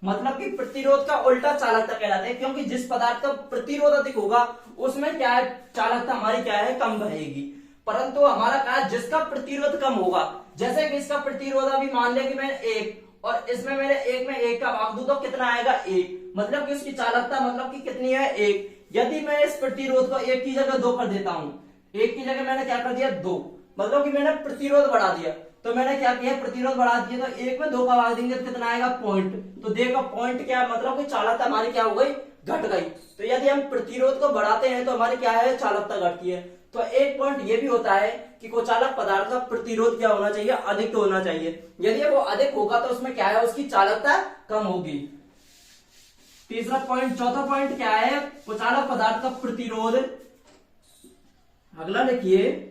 मतलब कि प्रतिरोध का उल्टा चालकता कहलाता है, क्योंकि जिस पदार्थ का प्रतिरोध अधिक होगा उसमें क्या है, चालकता हमारी क्या है कम रहेगी। परंतु हमारा क्या है, जिसका प्रतिरोध कम होगा, जैसे कि इसका प्रतिरोध अभी मान लिया कि मैं 1 और इसमें मैंने 1 में 1 का भाग दूं तो कितना आएगा 1, मतलब कि उसकी चालकता मतलब कि कितनी है 1। यदि मैं इस प्रतिरोध को 1 की जगह 2 कर देता हूं, 1 की जगह मैंने क्या कर दिया 2, मतलब कि मैंने प्रतिरोध बढ़ा दिया, तो मैंने क्या किया, प्रतिरोध बढ़ा दिया, तो एक में 2 का भाग देंगे तो कितना आएगा, पॉइंट। तो देखो पॉइंट क्या मतलब कि चालकता हमारी क्या हो गई, घट गई। तो यदि हम प्रतिरोध को बढ़ाते हैं तो हमारी क्या है, चालकता घटती है। तो एक पॉइंट ये भी होता है कि कुचालक पदार्थ का प्रतिरोध क्या होना चाहिए, अधिक होना चाहिए। यदि वो अधिक होगा तो उसमें क्या है, उसकी चालकता कम होगी। तीसरा पॉइंट, चौथा पॉइंट क्या है, कुचालक पदार्थ का प्रतिरोध। अगला लिखिए,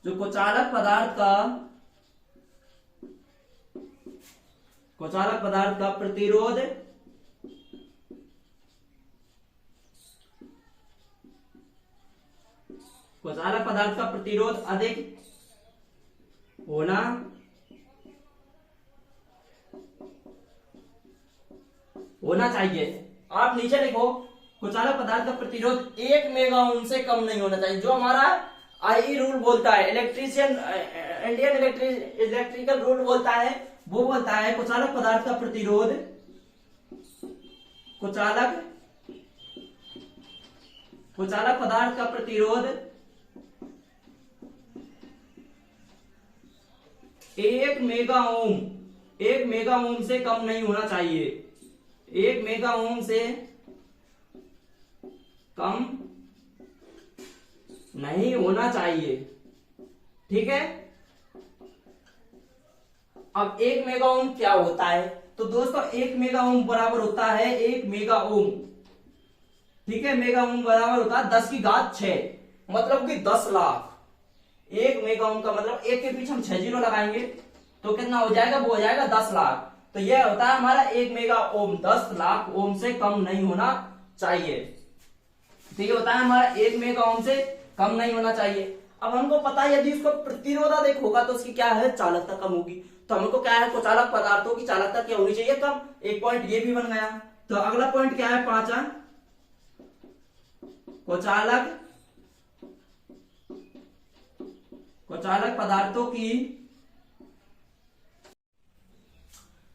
जो कुचालक पदार्थ का प्रतिरोध कुचालक पदार्थ का प्रतिरोध अधिक होना चाहिए। आप नीचे लिखो, कुचालक पदार्थ का प्रतिरोध 1 मेगा ओम से कम नहीं होना चाहिए। जो हमारा आई रूल बोलता है, इंडियन इलेक्ट्रिकल रूल बोलता है, वो बोलता है कुचालक पदार्थ का प्रतिरोध, कुचालक पदार्थ का प्रतिरोध 1 मेगा ओम से कम नहीं होना चाहिए। 1 मेगा ओम से कम नहीं होना चाहिए, ठीक है। अब 1 मेगा ओम क्या होता है, तो दोस्तों 1 मेगा ओम बराबर होता है 1 मेगा ओम, ठीक है। मेगा ओम बराबर होता है 10 की घात 6, मतलब कि 10 लाख। 1 मेगा ओम का मतलब 1 के पीछे हम 6 जीरो लगाएंगे तो कितना हो जाएगा, वो हो जाएगा 10 लाख। तो यह होता है हमारा 1 मेगा ओम, 10 लाख ओम से कम नहीं होना चाहिए। तो ये होता है हमारा 1 मेगा ओम से कम नहीं होना चाहिए। अब हमको पता है यदि उसका प्रतिरोध अधिक होगा तो उसकी क्या है, चालकता कम होगी। तो हमको क्या है, कुचालक पदार्थों की चालकता क्या होनी चाहिए, कम। एक पॉइंट ये भी बन गया। तो अगला पॉइंट क्या है, 5वां, कुचालक पदार्थों की,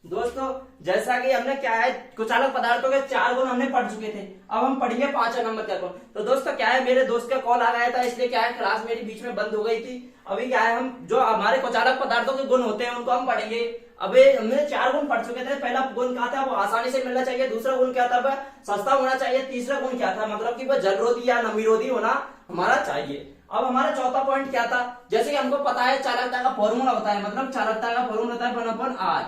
दोस्तों जैसा कि हमने क्या है, कुचालक पदार्थों के 4 गुण हमने पढ़ चुके थे। अब हम पढ़ेंगे 5वां नंबर का गुण। तो दोस्तों क्या है, मेरे दोस्त का कॉल आ गया था, इसलिए क्या है क्लास मेरी बीच में बंद हो गई थी। अभी क्या है, हम जो हमारे कुचालक पदार्थों के गुण होते हैं उनको हम पढ़ेंगे। अभी हमने 4 गुण पढ़ चुके थे। पहला गुण क्या था, वो आसानी से मिलना चाहिए। दूसरा गुण क्या था, वह सस्ता होना चाहिए। तीसरा गुण क्या था, मतलब कि वह जलरोधी या नमीरोधी होना हमारा चाहिए। अब हमारा चौथा पॉइंट क्या था, जैसे कि हमको पता है चालकता का फॉर्मूला होता है, मतलब चालकता का फॉर्मूला होता है 1/R,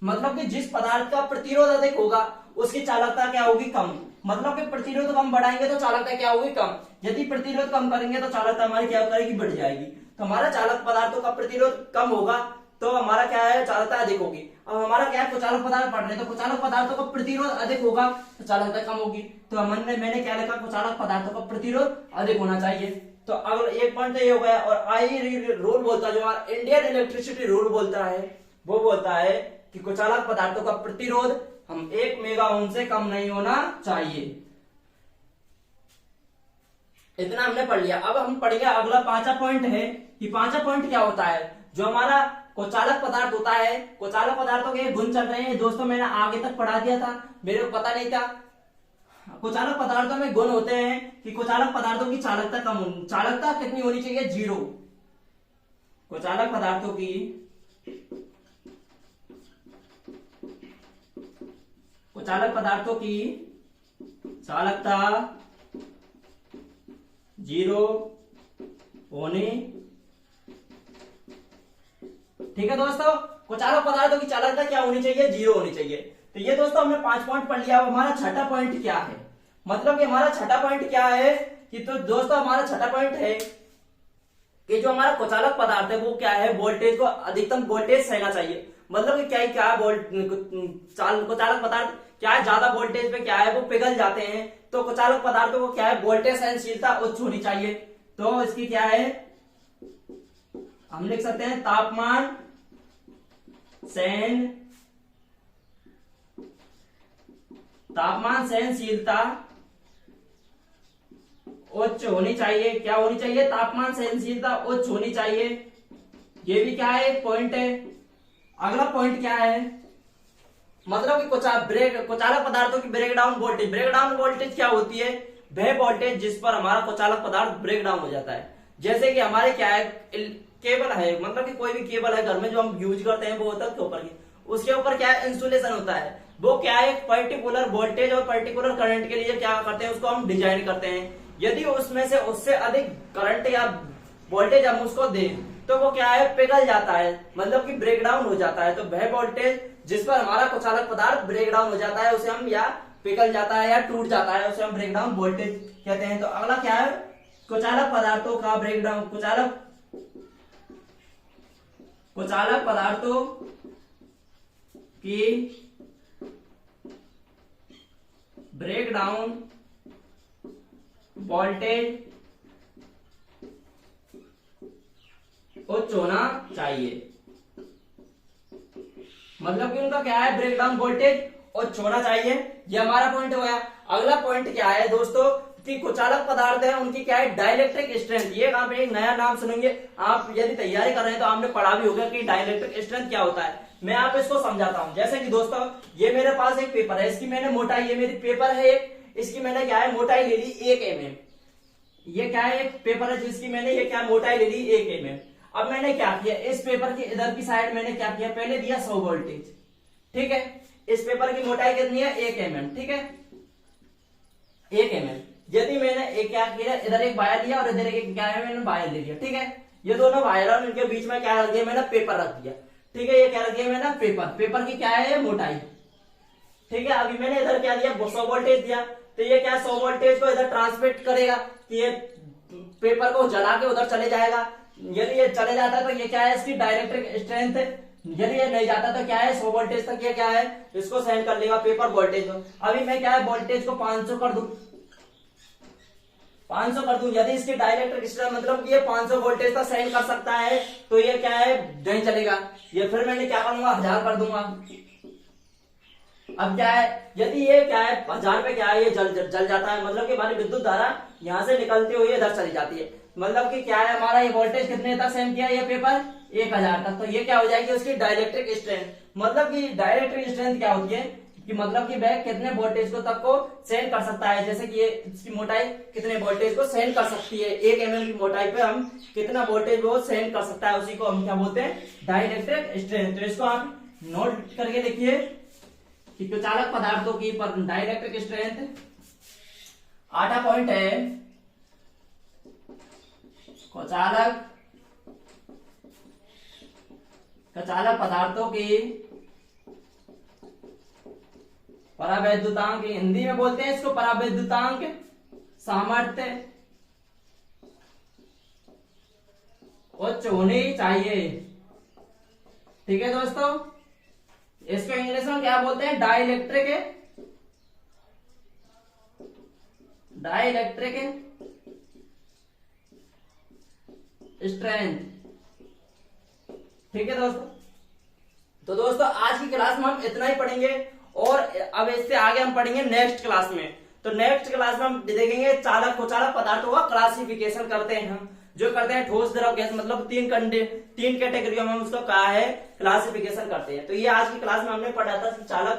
मतलब कि जिस पदार्थ का प्रतिरोध अधिक होगा उसकी चालकता क्या होगी, कम। मतलब कि प्रतिरोध कम बढ़ाएंगे तो चालकता क्या होगी, कम। यदि प्रतिरोध कम करेंगे तो चालकता हमारी क्या करेगी, बढ़ जाएगी। तो हमारा चालक पदार्थों का प्रतिरोध कम होगा तो हमारा क्या है, चालकता अधिक होगी। अब हमारा क्या है, कुचालक पदार्थ पढ़ रहे हैं, तो कुचालक पदार्थों का प्रतिरोध अधिक होगा तो चालकता कम होगी। तो मैंने क्या लिखा, कुचालक पदार्थों का प्रतिरोध अधिक होना चाहिए। तो अगर एक पॉइंट तो ये हो गया। और आई रूल बोलता है, जो हमारा इंडियन इलेक्ट्रिसिटी रूल बोलता है, वो बोलता है कि कुचालक पदार्थों का प्रतिरोध हम 1 मेगा ओम से कम नहीं होना चाहिए। इतना हमने पढ़ लिया। अब हम पढ़ेंगे अगला 5वां पॉइंट है कि 5वां पॉइंट क्या होता है, जो हमारा कुचालक पदार्थ होता है, कुचालक पदार्थों के गुण चल रहे हैं दोस्तों, मैंने आगे तक पढ़ा दिया था, मेरे को पता नहीं था। कुचालक पदार्थों में गुण होते हैं कि कुचालक पदार्थों की चालकता कितनी होनी चाहिए, 0। कुचालक पदार्थों की चालकता 0 होनी, ठीक है दोस्तों। कुचालक पदार्थों की चालकता क्या होनी चाहिए, 0 होनी चाहिए। तो ये दोस्तों हमने 5 पॉइंट पढ़ लिया। अब हमारा छठा पॉइंट क्या है, मतलब कि हमारा छठा पॉइंट क्या है कि, तो दोस्तों हमारा छठा पॉइंट है कि जो हमारा कुचालक पदार्थ है वो क्या है, वोल्टेज को अधिकतम वोल्टेज सहना चाहिए। मतलब कि क्या कुचालक पदार्थ क्या है, ज्यादा वोल्टेज पे क्या है वो पिघल जाते हैं। तो कुचालक पदार्थों को क्या है, वोल्टेज सहनशीलता उच्च होनी चाहिए। तो इसकी क्या है, हम लिख सकते हैं तापमान सहनशीलता उच्च होनी चाहिए। क्या होनी चाहिए, तापमान सहनशीलता उच्च होनी चाहिए। ये भी क्या है, एक पॉइंट है। अगला पॉइंट क्या है, मतलब कि कुचालक पदार्थों की ब्रेकडाउन वोल्टेज क्या होती है, वह वोल्टेज जिस पर हमारा कुचालक पदार्थ ब्रेकडाउन हो जाता है। जैसे कि हमारे क्या है, केबल है, मतलब कि कोई भी केबल है घर में जो हम यूज करते हैं वो होता है उसके ऊपर की, उसके ऊपर क्या है इंसुलेशन होता है, वो क्या है पर्टिकुलर वोल्टेज और पर्टिकुलर करंट के लिए क्या करते हैं उसको हम डिजाइन करते हैं। यदि उसमें से उससे अधिक करंट या वोल्टेज हम उसको दें तो वो क्या है पिघल जाता है, मतलब कि ब्रेक डाउन हो जाता है। तो वह वोल्टेज जिस पर हमारा कुचालक पदार्थ ब्रेक डाउन हो जाता है उसे हम या पिघल जाता है या टूट जाता है उसे हम ब्रेक डाउन वोल्टेज कहते हैं। तो अगला क्या है कुचालक पदार्थों का ब्रेक डाउन, कुचालक पदार्थों की ब्रेक डाउन वोल्टेज उच्च होना चाहिए, मतलब कि उनका क्या है ब्रेक डाउन वोल्टेज उच्च होना चाहिए। ये हमारा पॉइंट हो गया। अगला पॉइंट क्या है दोस्तों कि कुचालक पदार्थ है उनकी क्या है डाइलेक्ट्रिक स्ट्रेंथ। ये आप एक नया नाम सुनेंगे, आप यदि तैयारी कर रहे हैं तो आपने पढ़ा भी होगा कि डाइलेक्ट्रिक स्ट्रेंथ क्या होता है। मैं आप इसको समझाता हूं। जैसे कि दोस्तों ये मेरे पास एक पेपर है, इसकी मैंने मोटाई, ये मेरी पेपर है एक, इसकी मैंने क्या है मोटाई ले ली 1 mm। ये क्या है एक पेपर है जिसकी मैंने ये क्या मोटाई ले ली 1 mm। अब मैंने क्या किया इस पेपर की इधर की साइड मैंने क्या किया पहले दिया 100 वोल्टेज, ठीक है। इस पेपर की मोटाई कितनी है 1 mm, ठीक है 1 mm। यदि मैंने एक क्या किया इधर एक वायर लिया और इधर एक क्या है मैंने वायर ले लिया, ठीक है। ये दोनों वायर और इनके बीच में क्या रख दिया मैंने पेपर रख दिया, ठीक है। ये क्या रख दिया मैंने पेपर की क्या है मोटाई, ठीक है। अभी मैंने इधर क्या दिया 100 वोल्टेज दिया, तो ये क्या 100 वोल्टेज को इधर ट्रांसमिट करेगा कि ये पेपर को जला के उधर चले जाएगा। यदि ये चले जाता है तो ये क्या है इसकी डाइलेक्ट्रिक स्ट्रेंथ। यदि ये नहीं जाता तो क्या है 100 वोल्टेज तक ये क्या है इसको सेंड कर लेगा पेपर वोल्टेज को। अभी मैं क्या है वोल्टेज को 500 कर दूं, 500 कर दूं। यदि इसकी डाइलेक्ट्रिक स्ट्रेंथ मतलब कि ये 500 वोल्टेज तक सेंड कर सकता है तो ये क्या है नहीं चलेगा। ये फिर मैंने क्या करूंगा 1000 कर दूंगा। अब क्या है यदि ये क्या है 1000 पे क्या है ये जल जाता है, मतलब कि हमारी विद्युत धारा यहां से निकलती हुई इधर चली जाती है, मतलब कि क्या है हमारा ये वोल्टेज कितने तक सेंड किया ये पेपर 1000 तक। तो ये क्या हो जाएगी उसकी डाइलेक्ट्रिक स्ट्रेंथ। मतलब कि डाइलेक्ट्रिक स्ट्रेंथ क्या होती है कि मतलब कि वह कितने वोल्टेज को तक को सेंड कर सकता है। जैसे कि ये इसकी मोटाई कितने वोल्टेज को सेंड कर सकती है, 1 mm की मोटाई पे हम कितना वोल्टेज वो सेंड कर सकता है, उसी को हम क्या बोलते हैं डाइलेक्ट्रिक स्ट्रेंथ। तो इसको आप नोट करके देखिए कि कुचालक पदार्थों की डाइलेक्ट्रिक स्ट्रेंथ। 8वां पॉइंट है कुचालक पदार्थों की परावैद्युतांक, हिंदी में बोलते हैं इसको परावैद्युतांक सामर्थ्य उच्च होनी चाहिए, ठीक है दोस्तों। इसको इंग्लिश में क्या बोलते हैं डाइलेक्ट्रिक स्ट्रेंथ, ठीक है दोस्तों। तो दोस्तों आज की क्लास में हम इतना ही पढ़ेंगे और अब इससे आगे हम पढ़ेंगे नेक्स्ट क्लास में। तो नेक्स्ट क्लास में हम देखेंगे चालक कुचालक पदार्थों का क्लासिफिकेशन करते हैं हम, जो करते हैं ठोस द्रव गैस, मतलब तीन कैटेगरियों में हम उसको कहा है क्लासिफिकेशन करते हैं। तो ये आज की क्लास में हमने पढ़ा था चालक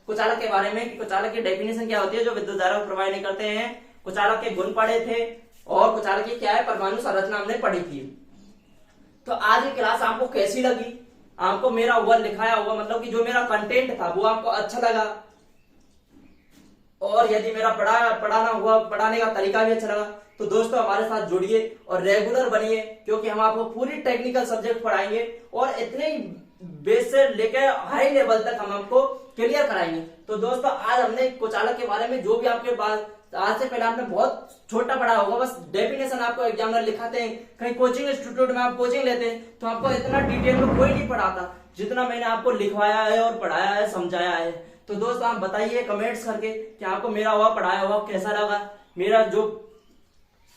कुचालक के बारे में कि कुचालक की डेफिनेशन क्या होती है जो विद्युत धारा प्रवाह नहीं करते हैं, कुचालक के गुण पढ़े थे और कुचालक की क्या है परमाणु संरचना हमने पढ़ी थी। तो आज की क्लास आपको कैसी लगी, आपको मेरा वर्क लिखाया हुआ मतलब कि जो मेरा कंटेंट था वो आपको अच्छा लगा, और यदि मेरा पढ़ाने का तरीका भी अच्छा लगा तो दोस्तों हमारे साथ जुड़िए और रेगुलर बनिए, क्योंकि हम आपको पूरी टेक्निकल सब्जेक्ट पढ़ाएंगे और इतने बेस से लेकर हाई लेवल तक हम आपको क्लियर कराएंगे। तो दोस्तों आज हमने कुचालक के बारे में जो भी आपके पास आज से पहले आपने बहुत छोटा पढ़ा होगा, बस डेफिनेशन आपको एग्जामिनर लिखाते हैं, कहीं कोचिंग इंस्टीट्यूट में आप कोचिंग लेते हैं तो आपको इतना डिटेल में कोई नहीं पढ़ाता जितना मैंने आपको लिखवाया है और पढ़ाया है समझाया है। तो दोस्तों आप बताइए कमेंट्स करके कि आपको मेरा हुआ पढ़ाया हुआ कैसा लगा, मेरा जो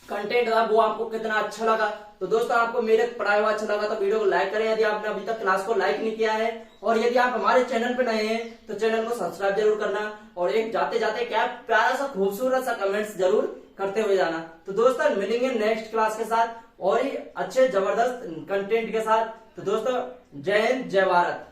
कंटेंट था वो आपको कितना अच्छा लगा। तो दोस्तों आपको मेरे पढ़ाया हुआ अच्छा लगा तो वीडियो को लाइक करें यदि आपने अभी तक क्लास को लाइक नहीं किया है, और यदि आप हमारे चैनल पे नए हैं तो चैनल को सब्सक्राइब जरूर करना, और एक जाते जाते क्या प्यारा सा खूबसूरत सा कमेंट्स जरूर करते हुए जाना। तो दोस्तों मिलेंगे नेक्स्ट क्लास के साथ और ही अच्छे जबरदस्त कंटेंट के साथ। तो दोस्तों जय हिंद जय भारत।